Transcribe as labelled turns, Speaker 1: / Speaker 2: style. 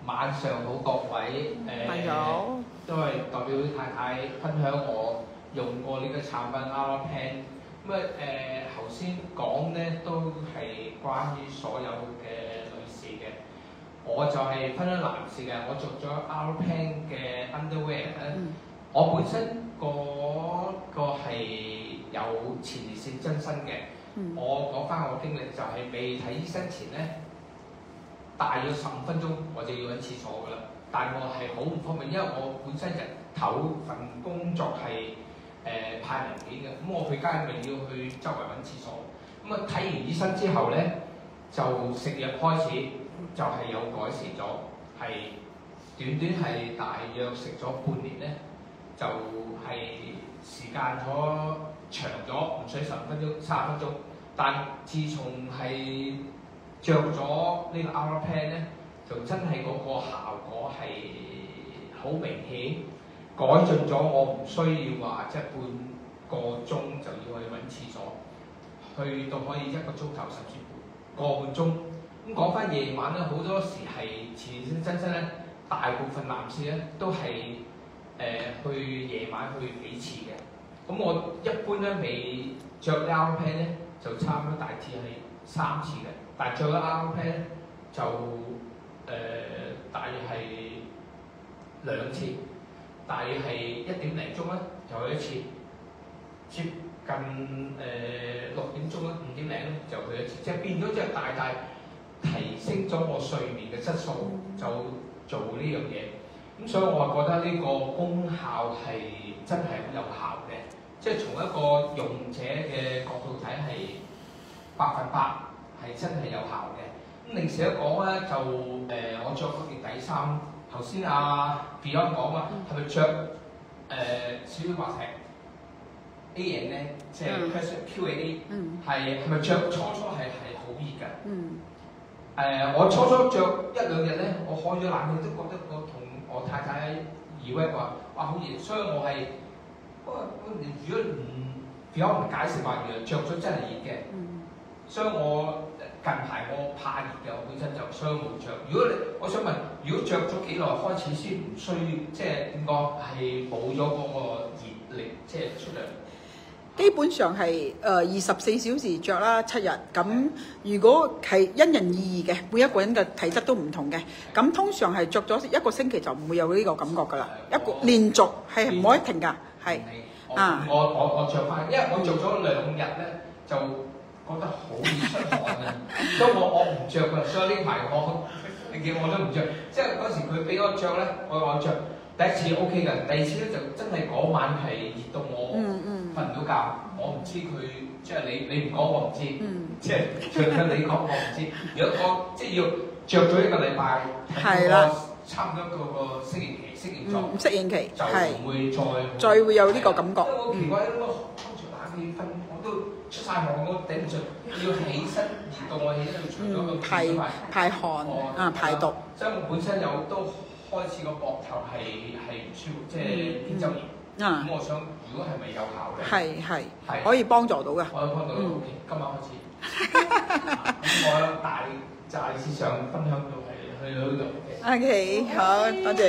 Speaker 1: 晚上好各位，都係代表太太分享我用過呢個產品 Aropan。咁頭先講咧都係關於所有嘅女士嘅，我就係分享男士嘅。我做咗 Aropan 嘅 underwear 咧，我本身嗰個係有前列腺增生嘅。我講翻我經歷就係未睇醫生前咧，大約15分鐘我就要揾廁所噶啦。但我係好唔方便，因為我本身日頭份工作係派文件嘅，咁我去街咪要去周圍揾廁所。咁啊睇完醫生之後咧，就食藥開始就係有改善咗，係短係大約食咗半年咧，就係時間咗長咗，唔使15分鐘、30分鐘。但自從係着咗呢個 Aropan 咧，就真係嗰個效果係好明顯，改進咗。我唔需要話即係半個鐘就要去揾廁所，去到可以1個鐘頭甚至個半鐘。咁講翻夜晚咧，好多時係前列腺增生咧，大部分男士咧都係去夜晚去幾次嘅。咁我一般咧未着 Aropan 咧，就差唔多大致係3次嘅。但係着咗 Aropan 咧就大約係2次，大約係1點零鐘咧就去一次，接近6點鐘啦，5點零咧就去一次，即係變咗即係大大提升咗我睡眠嘅質素，就做呢樣嘢。咁所以我覺得呢個功效係真係好有效嘅，即係從一個用者嘅角度睇係100%係真係有效嘅。咁另時一講咧，就我着嗰件底衫，頭先阿 Beyond 講啊，係咪着少少滑石 A 型咧，即係 QAA， 係咪着初係好熱㗎？我初着1-2日咧，我開咗冷氣都覺得我同我太太以為話哇好熱，所以我係如果Beyond 唔解釋話原來着咗真係熱嘅，所以我近排我怕熱嘅，我本身就所以冇着。如果我想問，如果着咗幾耐開始先唔需要，即係點講係冇咗嗰個熱力，即係出嚟？
Speaker 2: 基本上係24小時着啦7日。咁如果係因人而異嘅，每一個人嘅體質都唔同嘅。咁通常係着咗1個星期就唔會有呢個感覺㗎啦。一個連續係唔可以停㗎，係啊。
Speaker 1: 我着翻，因為我着咗2日咧就覺得好易出汗啊，所以我唔着㗎，所以呢排你見我都唔着。即係嗰時佢俾我着咧，我着第一次 OK 㗎，第二次咧就真係嗰晚係熱到我瞓唔到覺。我唔知佢即係你唔講我唔知，即係除咗你講我唔知。如果我即係要着咗1個禮拜，係啦，差唔多個適應期就唔會再
Speaker 2: 會有呢個感覺。
Speaker 1: 好奇怪，嗰個開住冷氣瞓我都出晒汗，我頂唔順，要起身熱到我起身要除咗個
Speaker 2: 排汗排毒。
Speaker 1: 所以我本身都開始個膊頭係唔舒服，即係肩周炎。咁我想，如果係咪有效嘅？係
Speaker 2: 可以幫助到嘅。
Speaker 1: 可以幫到，OK，今晚開始。咁我大致上分享到係去到呢度。
Speaker 2: OK，好，多謝。